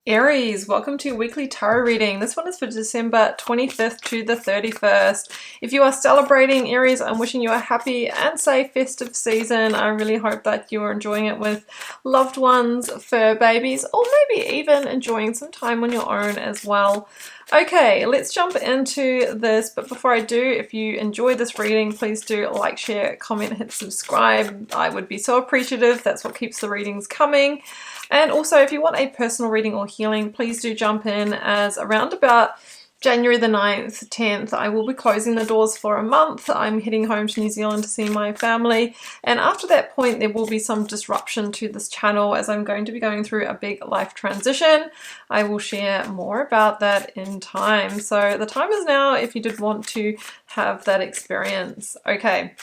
Aries, welcome to your weekly tarot reading. This one is for December 25th to the 31st. If you are celebrating Aries, I'm wishing you a happy and safe festive season. I really hope that you are enjoying it with loved ones, fur babies, or maybe even enjoying some time on your own as well. Okay, let's jump into this, but before I do, if you enjoyed this reading, please do like, share, comment, hit subscribe. I would be so appreciative. That's what keeps the readings coming. And also, if you want a personal reading or healing, please do jump in, as around about January the 9th, 10th, I will be closing the doors for a month. I'm heading home to New Zealand to see my family. And after that point, there will be some disruption to this channel as I'm going to be going through a big life transition. I will share more about that in time. So the time is now if you did want to have that experience. Okay,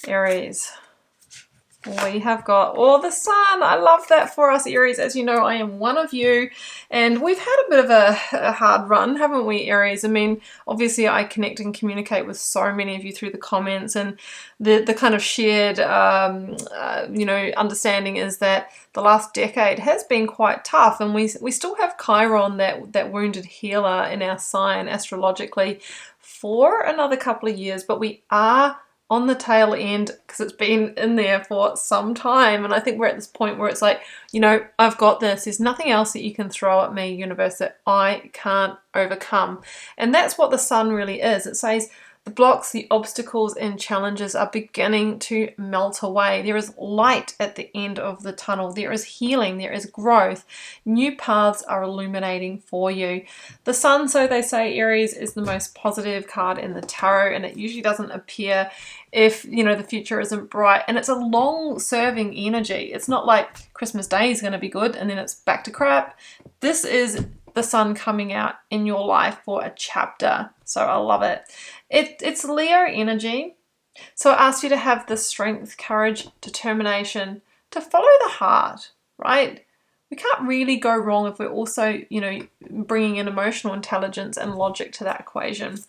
Aries. We have got the sun. I love that for us, Aries. As you know, I am one of you, and we've had a bit of a hard run, haven't we, Aries? I mean, obviously I connect and communicate with so many of you through the comments, and the kind of shared understanding is that the last decade has been quite tough, and we still have Chiron, that wounded healer, in our sign astrologically for another couple of years, but we are on the tail end because it's been in there for some time. And I think we're at this point where it's like, I've got this. There's nothing else that you can throw at me, universe, that I can't overcome. And that's what the sun really is. It says the blocks, the obstacles and challenges are beginning to melt away. There is light at the end of the tunnel. There is healing. There is growth. New paths are illuminating for you. The sun, so they say, Aries, is the most positive card in the tarot, and it usually doesn't appear if, the future isn't bright. And it's a long-serving energy. It's not like Christmas Day is going to be good and then it's back to crap. This is the sun coming out in your life for a chapter. So I love it. It's Leo energy. So I ask you to have the strength, courage, determination to follow the heart, right? We can't really go wrong if we're also, bringing in emotional intelligence and logic to that equation.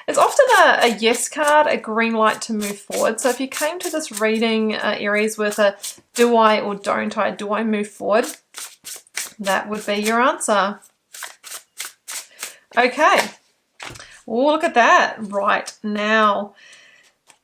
It's often a yes card, a green light to move forward. So if you came to this reading, Aries, with a do I or don't I, do I move forward? That would be your answer. Okay. Oh, look at that. Right now,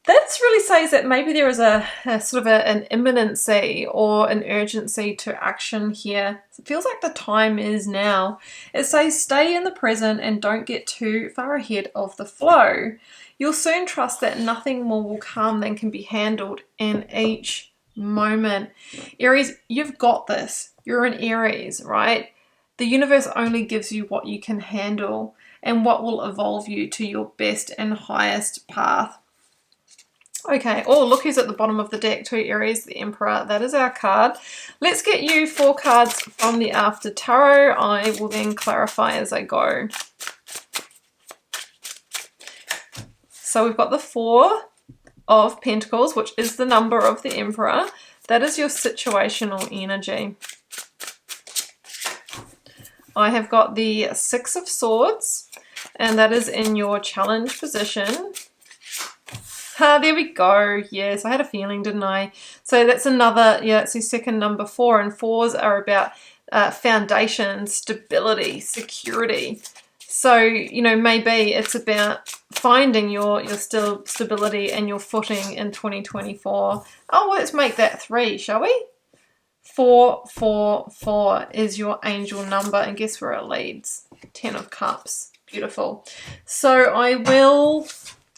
that really says that maybe there is a sort of an imminency or an urgency to action here. It feels like the time is now. It says stay in the present and don't get too far ahead of the flow. You'll soon trust that nothing more will come than can be handled in each moment. Aries, you've got this. You're an Aries, right? The universe only gives you what you can handle and what will evolve you to your best and highest path. Okay, look who's at the bottom of the deck too, Aries, the Emperor. That is our card. Let's get you 4 cards from the After Tarot. I will then clarify as I go. So we've got the 4 of Pentacles, which is the number of the Emperor. That is your situational energy. I have got the 6 of Swords, and that is in your challenge position. There we go. Yes, I had a feeling, didn't I? So that's another, it's the second number 4, and 4s are about foundation, stability, security. So, maybe it's about finding your stability and your footing in 2024. Oh, let's make that 3, shall we? 444 is your angel number, and guess where it leads? 10 of Cups. Beautiful. So I will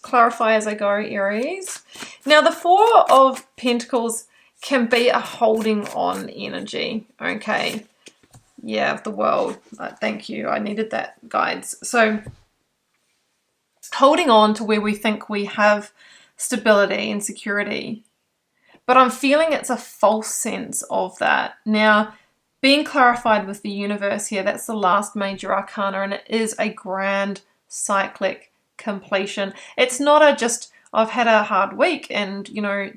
clarify as I go, Aries. Now the 4 of Pentacles can be a holding on energy. Okay. Yeah, of the world. Thank you. I needed that, guides. So holding on to where we think we have stability and security. But I'm feeling it's a false sense of that. Now, being clarified with the universe here, that's the last major arcana, and it is a grand cyclic completion. It's not just, I've had a hard week and,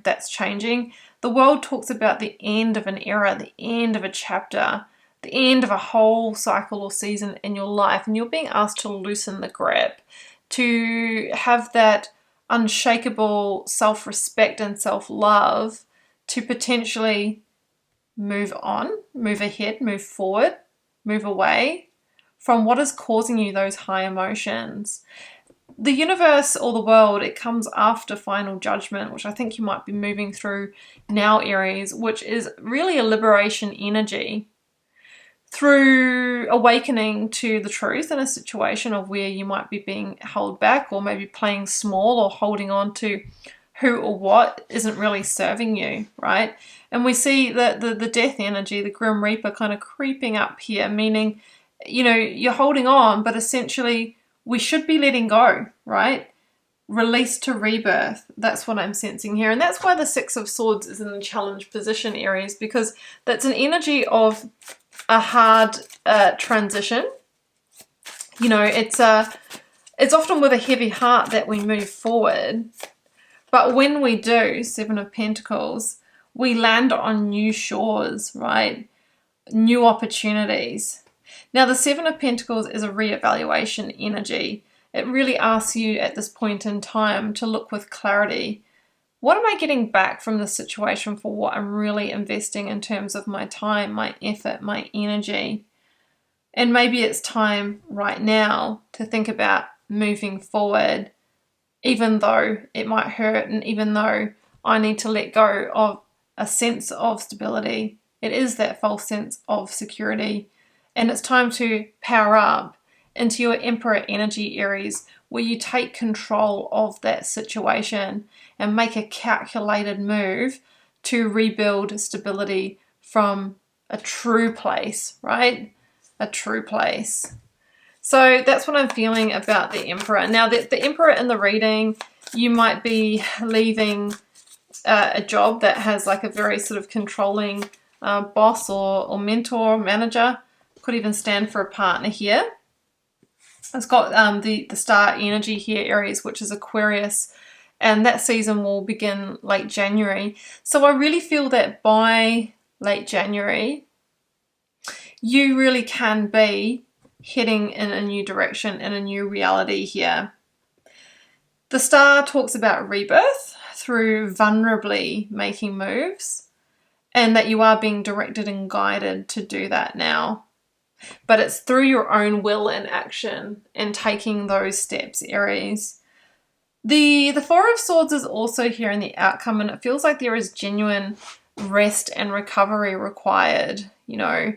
that's changing. The world talks about the end of an era, the end of a chapter, the end of a whole cycle or season in your life, and you're being asked to loosen the grip, to have that unshakable self-respect and self-love to potentially move on, move ahead, move forward. move away from what is causing you those high emotions. The universe or the world, it comes after final judgment, which I think you might be moving through now, Aries, which is really a liberation energy through awakening to the truth in a situation of where you might be being held back, or maybe playing small, or holding on to who or what isn't really serving you, right? And we see that the death energy, the Grim Reaper, kind of creeping up here, meaning, you know, you're holding on, but essentially we should be letting go, right? Release to rebirth. That's what I'm sensing here. And that's why the Six of Swords is in the challenge position, Aries, because that's an energy of a hard transition. You know, it's often with a heavy heart that we move forward. But when we do, Seven of Pentacles, we land on new shores, right? New opportunities. Now, the Seven of Pentacles is a reevaluation energy. It really asks you at this point in time to look with clarity. What am I getting back from this situation for what I'm really investing in terms of my time, my effort, my energy? And maybe it's time right now to think about moving forward, even though it might hurt, and even though I need to let go of a sense of stability. It is that false sense of security. And it's time to power up into your Emperor energy, Aries, where you take control of that situation and make a calculated move to rebuild stability from a true place, right? A true place. So that's what I'm feeling about the Emperor. Now, the Emperor in the reading, you might be leaving a job that has like a very sort of controlling boss or mentor, manager. Could even stand for a partner here. It's got the star energy here, Aries, which is Aquarius, and that season will begin late January. So I really feel that by late January, you really can be heading in a new direction, in a new reality here. The star talks about rebirth through vulnerably making moves, and that you are being directed and guided to do that now. But it's through your own will and action and taking those steps, Aries. The Four of Swords is also here in the outcome, and it feels like there is genuine rest and recovery required, you know.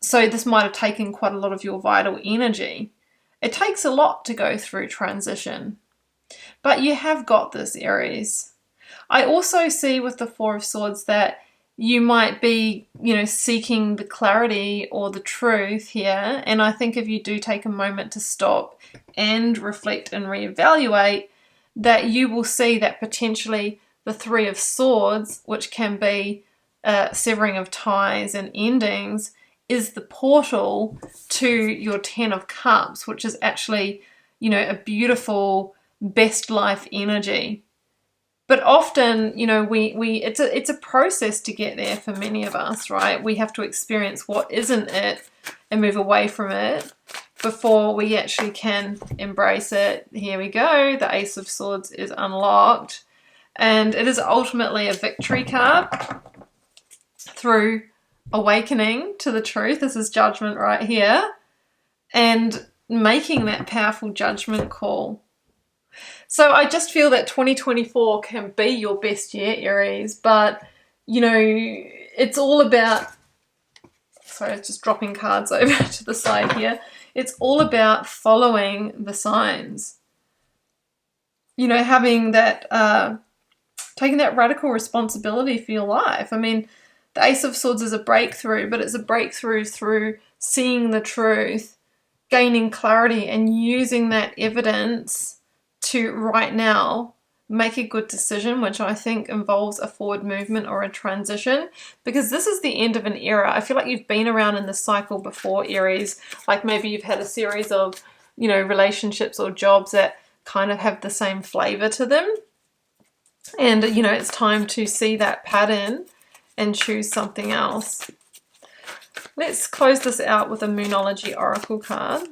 So this might have taken quite a lot of your vital energy. It takes a lot to go through transition. But you have got this, Aries. I also see with the Four of Swords that you might be, you know, seeking the clarity or the truth here. And I think if you do take a moment to stop and reflect and reevaluate, that you will see that potentially the Three of Swords, which can be severing of ties and endings, is the portal to your Ten of Cups, which is actually, you know, a beautiful best life energy. But often, you know, it's a process to get there for many of us, right? We have to experience what isn't it and move away from it before we actually can embrace it. Here we go. The Ace of Swords is unlocked. And it is ultimately a victory card through awakening to the truth. This is judgment right here. And making that powerful judgment call. So I just feel that 2024 can be your best year, Aries, but, you know, it's all about, sorry, it's just dropping cards over to the side here. It's all about following the signs. You know, having that, taking that radical responsibility for your life. I mean, the Ace of Swords is a breakthrough, but it's a breakthrough through seeing the truth, gaining clarity, and using that evidence to right now make a good decision, which I think involves a forward movement or a transition, because this is the end of an era. I feel like you've been around in this cycle before, Aries. Like maybe you've had a series of, you know, relationships or jobs that kind of have the same flavor to them. And, you know, it's time to see that pattern and choose something else. Let's close this out with a Moonology Oracle card.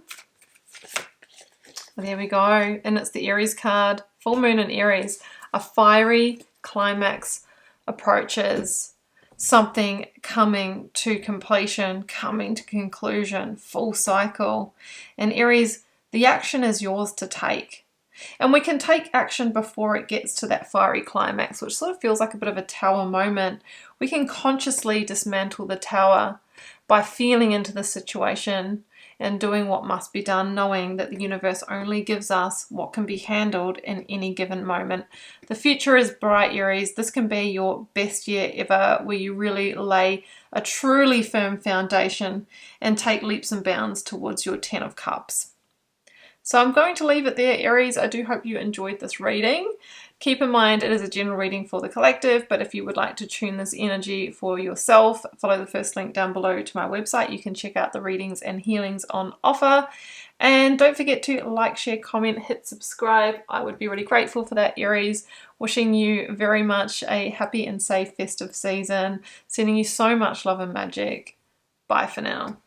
There we go. And it's the Aries card. Full moon in Aries. A fiery climax approaches. something coming to completion, coming to conclusion, full cycle. And Aries, the action is yours to take. And we can take action before it gets to that fiery climax, which sort of feels like a bit of a tower moment. We can consciously dismantle the tower by feeling into the situation and doing what must be done, knowing that the universe only gives us what can be handled in any given moment. The future is bright, Aries. This can be your best year ever, where you really lay a truly firm foundation and take leaps and bounds towards your 10 of Cups. So I'm going to leave it there, Aries. I do hope you enjoyed this reading. Keep in mind it is a general reading for the collective, but if you would like to tune this energy for yourself, follow the first link down below to my website. You can check out the readings and healings on offer. And don't forget to like, share, comment, hit subscribe. I would be really grateful for that, Aries. Wishing you very much a happy and safe festive season. Sending you so much love and magic. Bye for now.